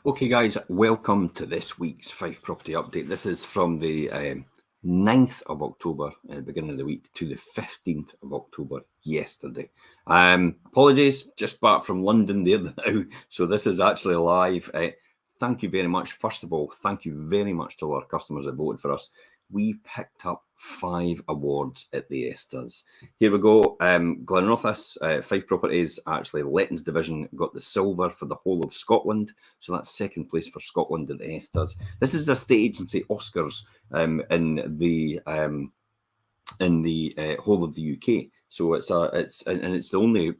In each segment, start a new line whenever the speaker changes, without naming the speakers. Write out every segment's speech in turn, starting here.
Okay, guys, welcome to this week's Fife Property Update. This is from the 9th of October, beginning of the week, to the 15th of October, yesterday. Apologies, just back from London there now, so this is actually live. Thank you very much. First of all, thank you very much to our customers that voted for us. We picked up 5 awards at the ESTAs. Here we go. Glenrothes, Fife Properties, actually Lettings Division, got the silver for the whole of Scotland. So that's second place for Scotland at the ESTAs. This is the estate agency Oscars in the whole of the UK. So it's the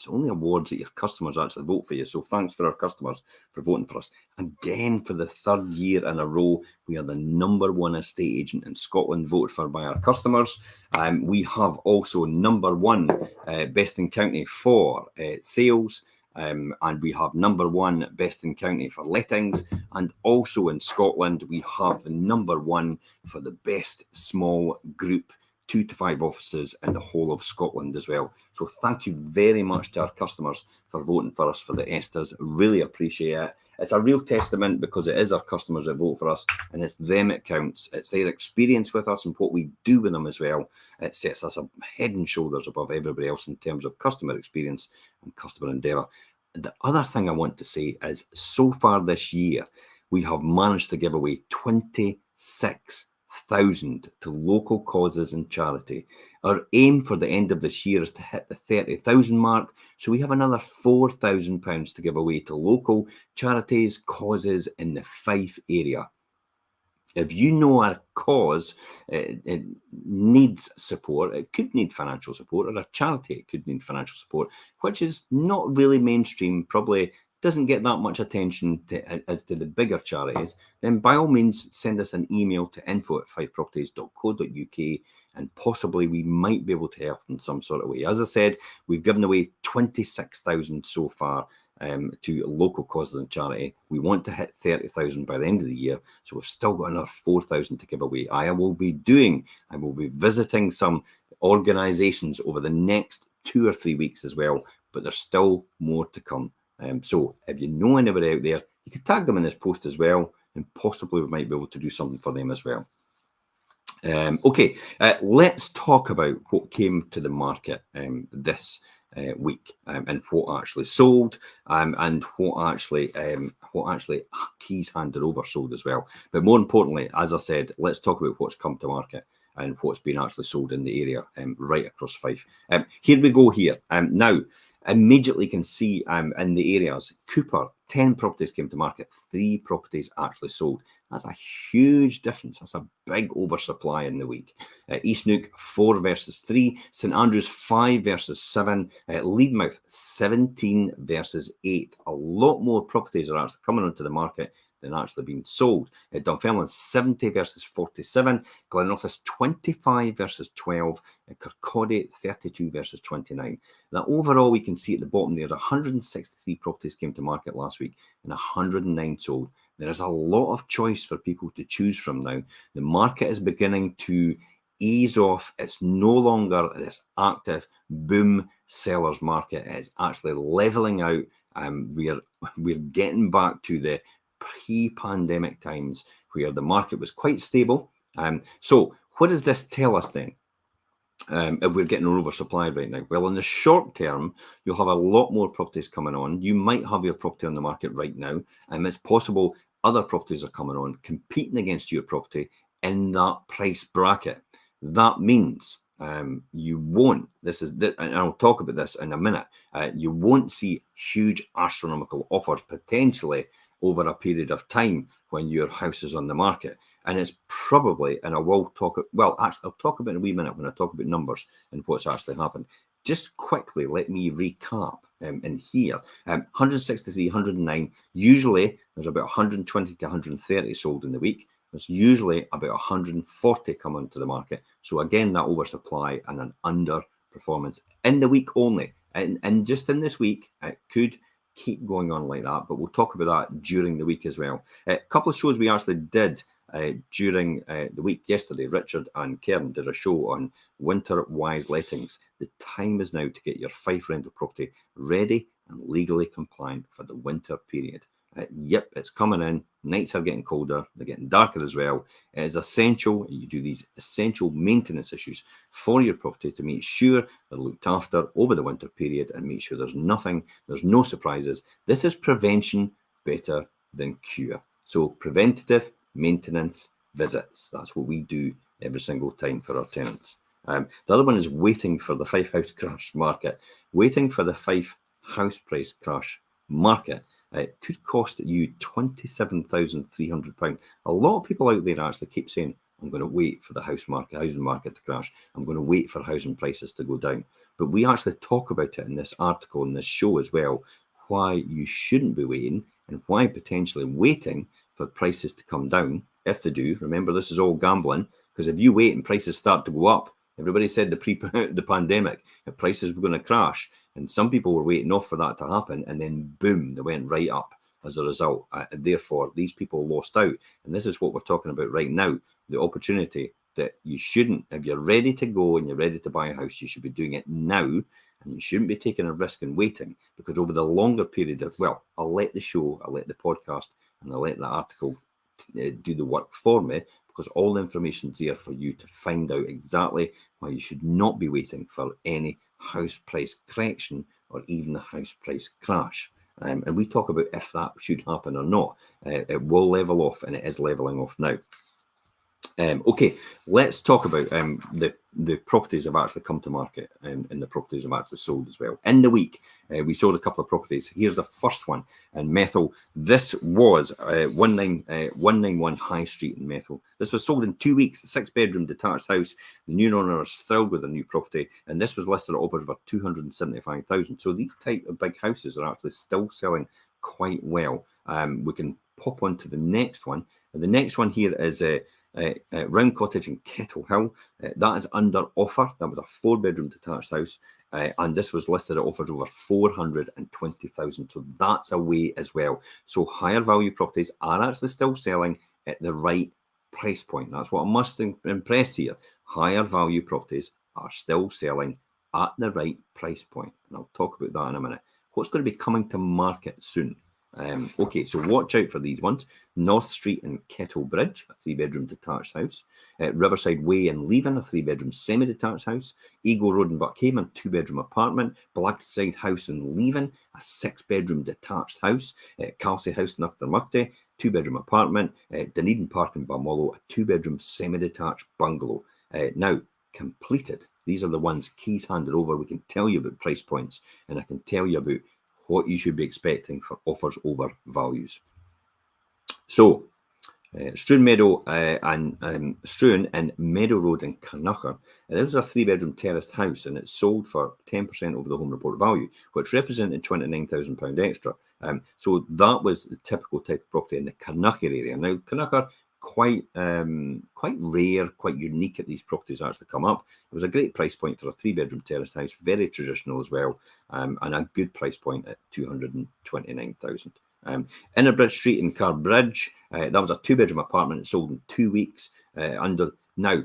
only awards that your customers actually vote for you. So thanks for our customers for voting for us. Again, for the third year in a row, we are the #1 estate agent in Scotland voted for by our customers. We have also #1 best in county for sales. And we have #1 best in county for lettings, and also in Scotland we have the #1 for the best small group 2 to 5 offices in the whole of Scotland as well. So thank you very much to our customers for voting for us for the ESTAs. Really appreciate it. It's a real testament because it is our customers that vote for us, and it's them it counts. It's their experience with us and what we do with them as well. It sets us head and shoulders above everybody else in terms of customer experience and customer endeavour. The other thing I want to say is, so far this year, we have managed to give away 26,000 to local causes and charity. Our aim for the end of this year is to hit the 30,000 mark, so we have another £4,000 to give away to local charities, causes in the Fife area. If you know a cause it needs support, it could need financial support, or a charity it could need financial support, which is not really mainstream, probably doesn't get that much attention as to the bigger charities, then by all means send us an email to info@fifeproperties.co.uk, and possibly we might be able to help in some sort of way. As I said, we've given away 26,000 so far to local causes and charity. We want to hit 30,000 by the end of the year, so we've still got another 4,000 to give away. I will be visiting some organisations over the next 2 or 3 weeks as well, but there's still more to come. So if you know anybody out there, you can tag them in this post as well, and possibly we might be able to do something for them as well. Okay, let's talk about what came to the market this week, and what actually sold, and what actually keys handed over sold as well. But more importantly, as I said, let's talk about what's come to market and what's been actually sold in the area right across Fife. Here we go here. Now, immediately can see in the areas, Cooper, 10 properties came to market, 3 properties actually sold. That's a huge difference. That's a big oversupply in the week. East Neuk, 4 versus 3. St Andrews, 5 versus 7. Leadmouth, 17 versus 8. A lot more properties are actually coming onto the market than actually being sold. Dunfermline, 70 versus 47. Glenrothes, 25 versus 12. Kirkcaldy, 32 versus 29. Now, overall, we can see at the bottom there, 163 properties came to market last week and 109 sold. There is a lot of choice for people to choose from now. The market is beginning to ease off. It's no longer this active boom sellers market. It's actually leveling out. We're getting back to the pre-pandemic times where the market was quite stable. So what does this tell us then? If we're getting oversupplied right now? Well, in the short term, you'll have a lot more properties coming on. You might have your property on the market right now, and it's possible other properties are coming on, competing against your property in that price bracket. That means you won't, and I'll talk about this in a minute, you won't see huge astronomical offers potentially over a period of time when your house is on the market. And it's probably, and I will talk, well, actually, I'll talk about it in a wee minute when I talk about numbers and what's actually happened. Just quickly, let me recap in here. 163, 109. Usually, there's about 120 to 130 sold in the week. There's usually about 140 coming to the market. So again, that oversupply and an underperformance in the week only. And just in this week, it could keep going on like that, but we'll talk about that during the week as well. A couple of shows we actually did during the week yesterday. Richard and Karen did a show on winter-wise lettings. The time is now to get your Fife rental property ready and legally compliant for the winter period. Yep, it's coming in. Nights are getting colder. They're getting darker as well. It is essential you do these essential maintenance issues for your property to make sure they're looked after over the winter period and make sure there's no surprises. This is prevention better than cure. So preventative maintenance visits. That's what we do every single time for our tenants. The other one is waiting for the Fife house crash market. Waiting for the Fife house price crash market. It could cost you £27,300. A lot of people out there actually keep saying, I'm going to wait for the housing market to crash. I'm going to wait for housing prices to go down. But we actually talk about it in this article, in this show as well, why you shouldn't be waiting and why potentially waiting for prices to come down, if they do. Remember, this is all gambling, because if you wait and prices start to go up, everybody said the pandemic, the prices were going to crash. And some people were waiting off for that to happen. And then, boom, they went right up as a result. And therefore, these people lost out. And this is what we're talking about right now. The opportunity that you shouldn't, if you're ready to go and you're ready to buy a house, you should be doing it now. And you shouldn't be taking a risk and waiting, because over the longer period of, well, I'll let the show, I'll let the podcast, and I'll let the article do the work for me, because all the information's there for you to find out exactly why you should not be waiting for any house price correction or even a house price crash. And we talk about if that should happen or not. It will level off, and it is leveling off now. Okay, let's talk about the properties have actually come to market, and the properties have actually sold as well. In the week, we sold a couple of properties. Here's the first one in Methil. This was 191 High Street in Methil. This was sold in 2 weeks, a 6-bedroom detached house. The new owner was thrilled with the new property, and this was listed at offers for £275,000. So these type of big houses are actually still selling quite well. We can pop on to the next one. And the next one here is Round Cottage in Kettle Hill. That is under offer. That was a 4-bedroom detached house, and this was listed at offers over £420,000. So that's a way as well. So higher value properties are actually still selling at the right price point. That's what I must impress here. Higher value properties are still selling at the right price point, and I'll talk about that in a minute. What's going to be coming to market soon? Okay, so watch out for these ones. North Street in Kettle Bridge, a 3-bedroom detached house. Riverside Way in Leven, a 3-bedroom semi-detached house. Eagle Road in Buckhaven, a 2-bedroom apartment. Blackside House in Leven, a 6-bedroom detached house. Kelsey House in Uchtermurty, 2-bedroom apartment. Dunedin Park in Balmollo, a 2-bedroom semi-detached bungalow. Now, completed. These are the ones keys handed over. We can tell you about price points, and I can tell you about what you should be expecting for offers over values. So, Struan Meadow and Struan and Meadow Road in Carnarvon. This is a 3-bedroom terraced house, and it's sold for 10% over the home report value, which represented £29,000 extra. So that was the typical type of property in the Carnarvon area. Now, Carnarvon, quite rare, quite unique at these properties actually come up. It was a great price point for a 3-bedroom terraced house, very traditional as well, and a good price point at £229,000. Innerbridge Street in Carbridge, that was a 2-bedroom apartment. It sold in 2 weeks. Now,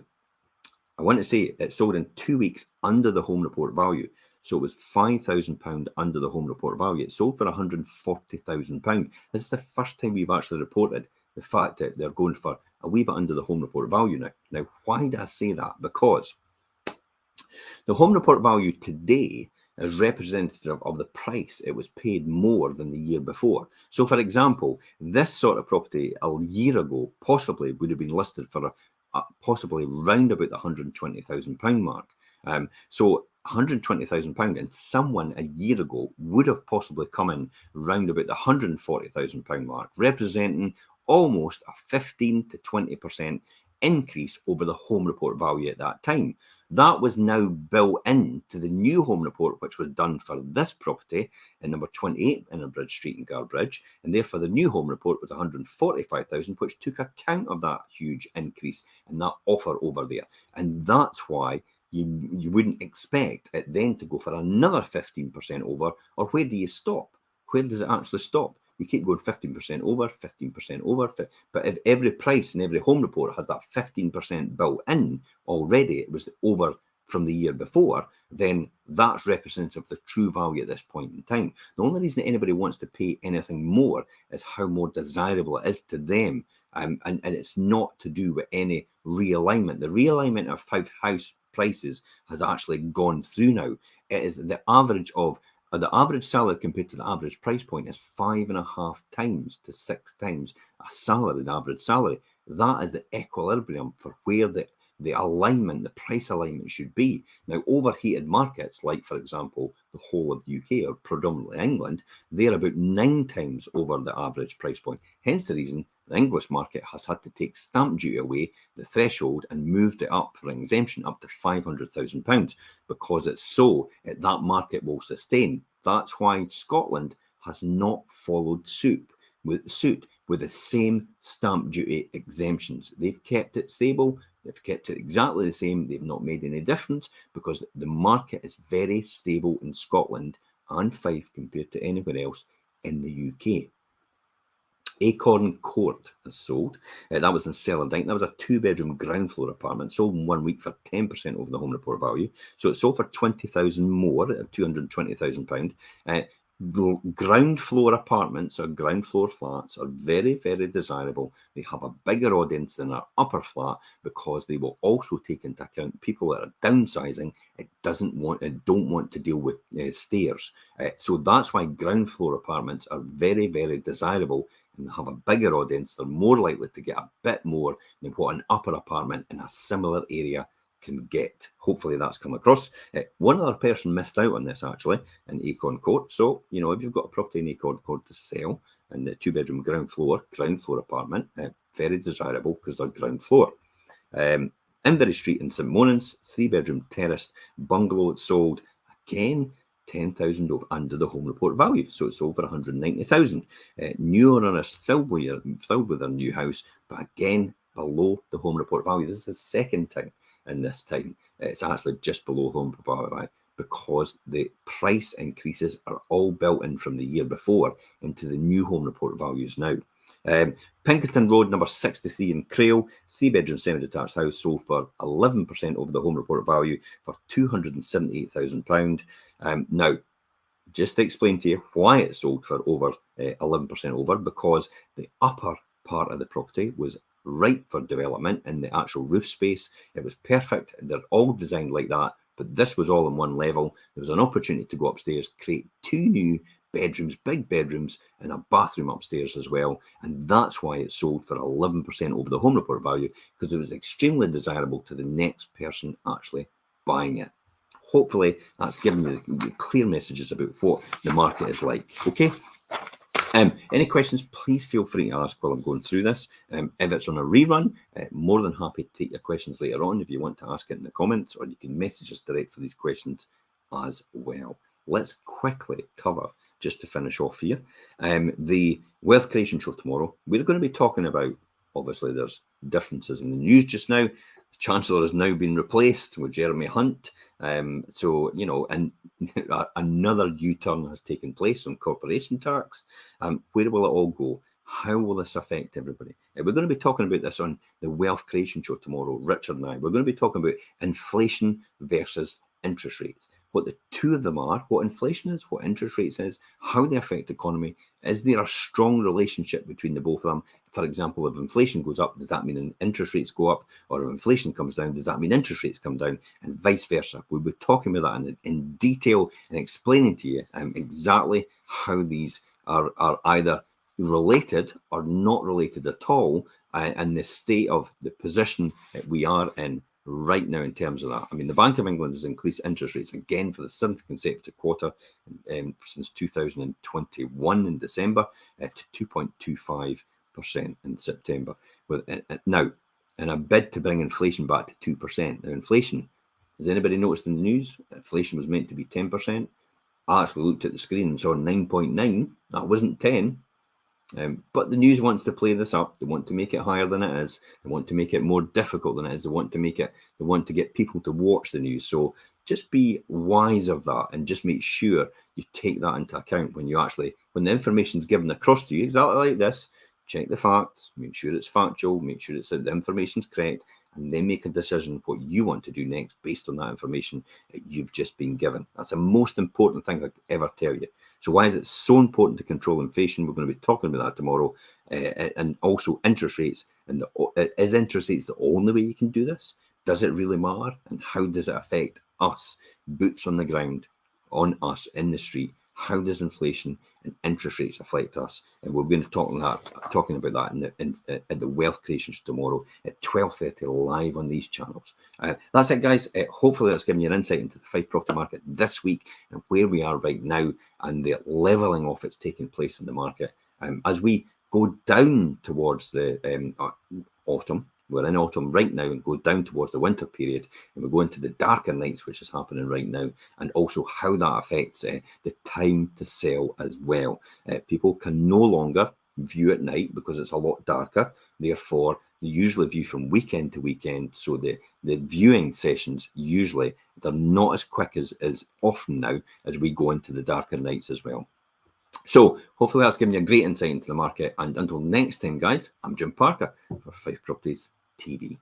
I want to say it sold in 2 weeks under the home report value. So it was £5,000 under the home report value. It sold for £140,000. This is the first time we've actually reported the fact that they're going for a wee bit under the home report value now. Now, why do I say that? Because the home report value today is representative of the price it was paid more than the year before. So, for example, this sort of property a year ago possibly would have been listed for possibly round about the £120,000 mark. So £120,000, and someone a year ago would have possibly come in round about the £140,000 mark, representing almost a 15 to 20% increase over the home report value at that time. That was now built into the new home report, which was done for this property in number 28 Innerbridge Street in Garbridge, and therefore the new home report was 145,000, which took account of that huge increase and that offer over there. And that's why you wouldn't expect it then to go for another 15% over, or where do you stop? Where does it actually stop? You keep going 15% over, 15% over. But if every price in every home report has that 15% built in already, it was over from the year before, then that's representative of the true value at this point in time. The only reason anybody wants to pay anything more is how more desirable it is to them. And it's not to do with any realignment. The realignment of how house prices has actually gone through now. It is the average of the average salary compared to the average price point is 5.5 times to 6 times a salaried average salary. That is the equilibrium for where the alignment, the price alignment should be. Now, overheated markets, like, for example, the whole of the UK or predominantly England, they're about 9 times over the average price point. Hence the reason the English market has had to take stamp duty away, the threshold, and moved it up for an exemption up to £500,000, because it's so that market will sustain. That's why Scotland has not followed suit with the same stamp duty exemptions. They've kept it stable. They've kept it exactly the same. They've not made any difference because the market is very stable in Scotland and Fife compared to anywhere else in the UK. Acorn Court is sold. That was in Celandine. That was a 2-bedroom ground floor apartment sold in 1 week for 10% over the home report value. So it sold for 20,000 more at £220,000. Ground floor apartments or ground floor flats are very, very desirable. They have a bigger audience than our upper flat because they will also take into account people that are downsizing. Don't want to deal with stairs. So that's why ground floor apartments are very, very desirable and have a bigger audience. They're more likely to get a bit more than what an upper apartment in a similar area can get. Hopefully that's come across. One other person missed out on this actually in Acorn Court. So, if you've got a property in Acorn Court to sell and the 2-bedroom ground floor apartment, very desirable because they're ground floor. Invery Street in St Monans, 3-bedroom terraced bungalow. It sold again 10,000 under the home report value, so it's over 190,000. New owner is thrilled with their new house, but again below the home report value. This is the second time. And this time it's actually just below home report value because the price increases are all built in from the year before into the new home report values now. Pinkerton Road, number 63 in Crail, 3-bedroom semi-detached house sold for 11% over the home report value for £278,000. Now, just to explain to you why it sold for over 11% over, because the upper part of the property was right for development in the actual roof space. It was perfect. They're all designed like that, but this was all in one level. There was an opportunity to go upstairs, create 2 new bedrooms, big bedrooms, and a bathroom upstairs as well. And that's why it sold for 11% over the home report value, because it was extremely desirable to the next person actually buying it. Hopefully that's given you clear messages about what the market is like. Okay. Any questions, please feel free to ask while I'm going through this. If it's on a rerun, more than happy to take your questions later on if you want to ask it in the comments, or you can message us direct for these questions as well. Let's quickly cover, just to finish off here, the wealth creation show tomorrow. We're going to be talking about, obviously there's differences in the news just now. The Chancellor has now been replaced with Jeremy Hunt. So, and another U-turn has taken place on corporation tax. Where will it all go? How will this affect everybody? We're going to be talking about this on the Wealth Creation Show tomorrow, Richard and I. We're going to be talking about inflation versus interest rates, what the two of them are, what inflation is, what interest rates is, how they affect the economy. Is there a strong relationship between the both of them? For example, if inflation goes up, does that mean interest rates go up? Or if inflation comes down, does that mean interest rates come down? And vice versa. We'll be talking about that in detail and explaining to you exactly how these are either related or not related at all, and the state of the position that we are in right now in terms of that. I mean, the Bank of England has increased interest rates again for the 7th consecutive quarter since 2021 in December to 2.25% in September. Now, in a bid to bring inflation back to 2%. Now, inflation, has anybody noticed in the news? Inflation was meant to be 10%. I actually looked at the screen and saw 9.9. That wasn't 10. But the news wants to play this up. They want to make it higher than it is. They want to make it more difficult than it is. They want to get people to watch the news. So just be wise of that and just make sure you take that into account when the information is given across to you, exactly like this. check the facts, make sure it's factual, make sure the information's correct, and then make a decision what you want to do next based on that information that you've just been given. That's the most important thing I could ever tell you. So why is it so important to control inflation? We're going to be talking about that tomorrow. And also interest rates. And is interest rates the only way you can do this? Does it really matter? And how does it affect us, boots on the ground, on us in the street? How does inflation and interest rates affect us? And we're going to talking about that in the Wealth Creation Show tomorrow at 12:30 live on these channels. That's it, guys. Hopefully that's given you an insight into the Fife property market this week and where we are right now and the levelling off that's taking place in the market. As we go down towards the autumn, we're in autumn right now, and go down towards the winter period, and we go into the darker nights, which is happening right now, and also how that affects the time to sell as well. People can no longer view at night because it's a lot darker. Therefore, they usually view from weekend to weekend. So the viewing sessions usually they're not as quick as often now as we go into the darker nights as well. So hopefully that's given you a great insight into the market. And until next time, guys, I'm Jim Parker for Fife Properties TV.